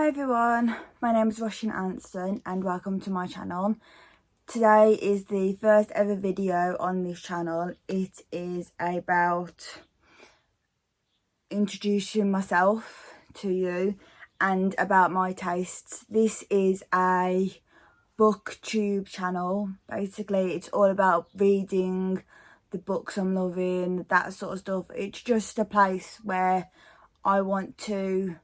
Hi everyone, my name is Roisin Reads and welcome to my channel. Today is the first ever video on this channel. It is about introducing myself to you and about my tastes. This is a booktube channel. Basically it's all about reading, the books I'm loving, that sort of stuff. It's just a place where I want to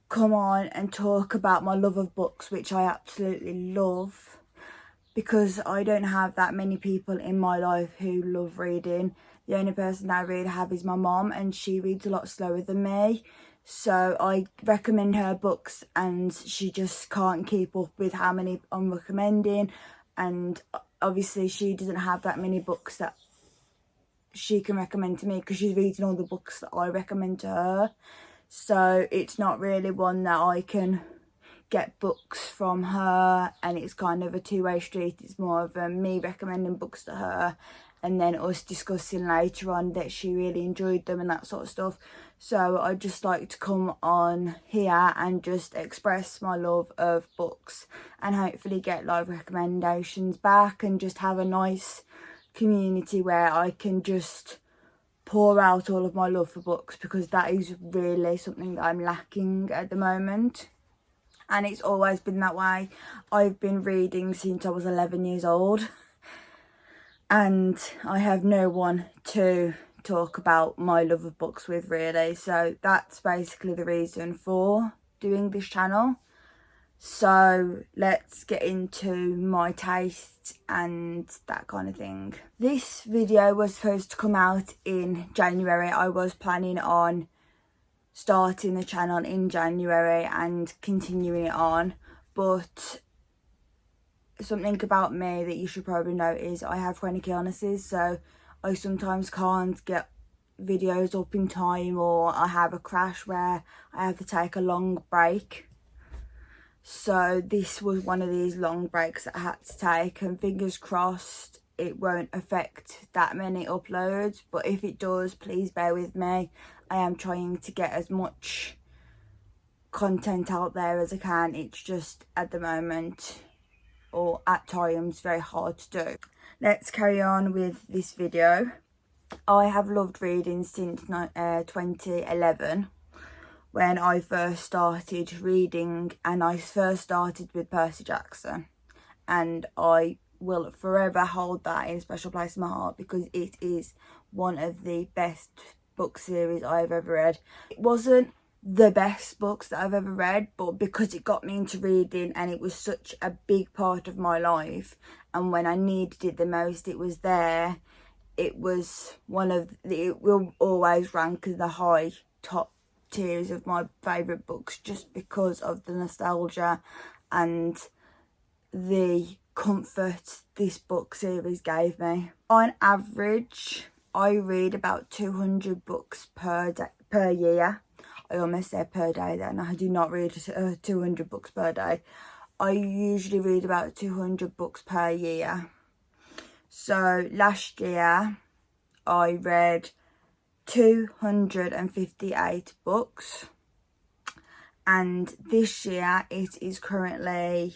come on and talk about my love of books, which I absolutely love, because I don't have that many people in my life who love reading. The only person that I really have is my mom, and she reads a lot slower than me, so I recommend her books and she just can't keep up with how many I'm recommending, and obviously she doesn't have that many books that she can recommend to me because she's reading all the books that I recommend to her. So it's not really one that I can get books from her, and it's kind of a two-way street. It's more of me recommending books to her and then us discussing later on that she really enjoyed them and that sort of stuff. So I just like to come on here and just express my love of books and hopefully get live recommendations back and just have a nice community where I can just pour out all of my love for books, because that is really something that I'm lacking at the moment, and it's always been that way. I've been reading since I was 11 years old and I have no one to talk about my love of books with, really. So that's basically the reason for doing this channel. So let's get into my taste and that kind of thing. This video was supposed to come out in January. I was planning on starting the channel in January and continuing it on, but something about me that you should probably know is I have chronic illnesses, so I sometimes can't get videos up in time, or I have a crash where I have to take a long break. So this was one of these long breaks that I had to take, and fingers crossed it won't affect that many uploads, but if it does, please bear with me. I am trying to get as much content out there as I can. It's just at the moment, or at times, very hard to do. Let's carry on with this video. I have loved reading since 2011. When I first started reading, and I first started with Percy Jackson, and I will forever hold that in a special place in my heart because it is one of the best book series I've ever read. It wasn't the best books that I've ever read, but because it got me into reading and it was such a big part of my life, and when I needed it the most it was there, it was one of the, it will always rank as the high top tiers of my favourite books, just because of the nostalgia and the comfort this book series gave me. On average, I read about 200 books per year. I almost said per day then. I do not read 200 books per day. I usually read about 200 books per year. So last year I read 258 books, and this year it is currently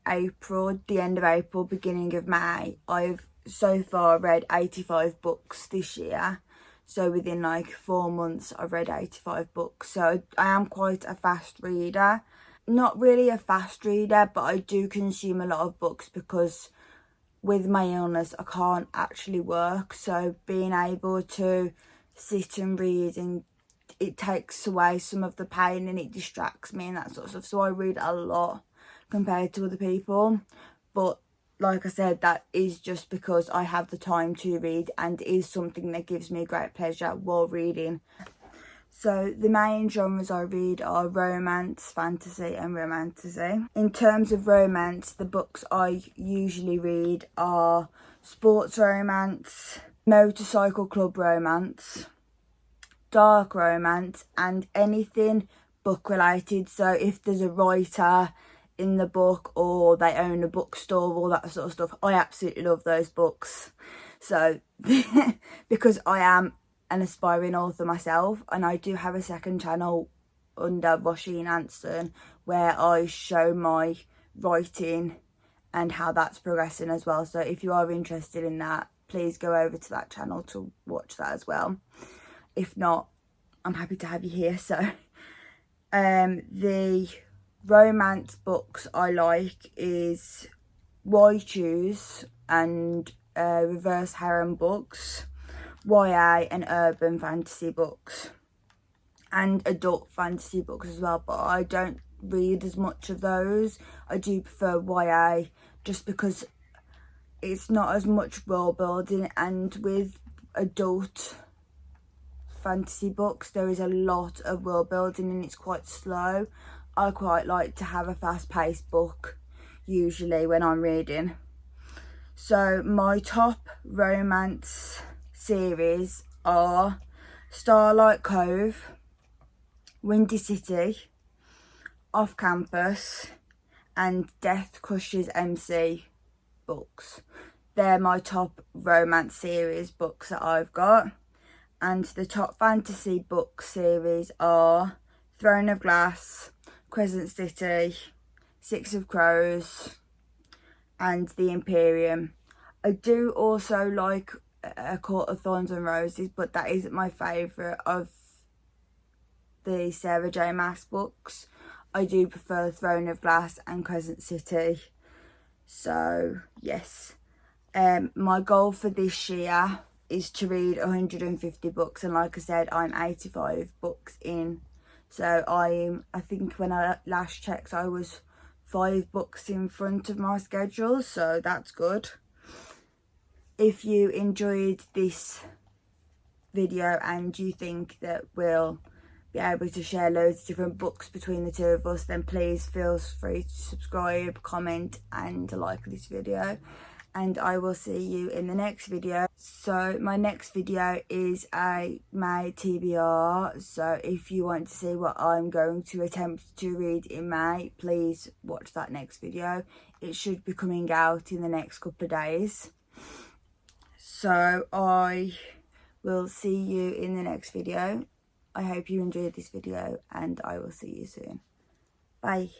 April, the end of April, beginning of May. I've so far read 85 books this year, so within like 4 months I've read 85 books. So I am quite a fast reader. Not really a fast reader, but I do consume a lot of books because with my illness I can't actually work, so being able to sit and read, and it takes away some of the pain and it distracts me and that sort of stuff. So I read a lot compared to other people, but like I said, that is just because I have the time to read, and it is something that gives me great pleasure while reading. So the main genres I read are romance, fantasy and romantasy. In terms of romance, the books I usually read are sports romance, motorcycle club romance, dark romance, and anything book related. So if there's a writer in the book, or they own a bookstore, all that sort of stuff, I absolutely love those books. So because I am an aspiring author myself, and I do have a second channel under Roisin Reads where I show my writing and how that's progressing as well. So if you are interested in that, please go over to that channel to watch that as well. If not, I'm happy to have you here. So the romance books I like is Why Choose and reverse harem books, YA and urban fantasy books, and adult fantasy books as well, but I don't read as much of those. I do prefer YA just because it's not as much world building, and with adult fantasy books there is a lot of world building and it's quite slow. I quite like to have a fast-paced book usually when I'm reading. So my top romance series are Starlight Cove, Windy City, Off Campus and Death Crushes MC books. They're my top romance series books that I've got. And the top fantasy book series are Throne of Glass, Crescent City, Six of Crows and The Imperium. I do also like A Court of Thorns and Roses, but that isn't my favourite of the Sarah J Maas books. I do prefer Throne of Glass and Crescent City. So yes, my goal for this year is to read 150 books, and like I said, I'm 85 books in. So I think when I last checked I was 5 books in front of my schedule, so that's good. If you enjoyed this video and you think that we'll be able to share loads of different books between the two of us, then please feel free to subscribe, comment and like this video, and I will see you in the next video. So my next video is a May TBR, so if you want to see what I'm going to attempt to read in May, please watch that next video. It should be coming out in the next couple of days. So I will see you in the next video. I hope you enjoyed this video and I will see you soon. Bye.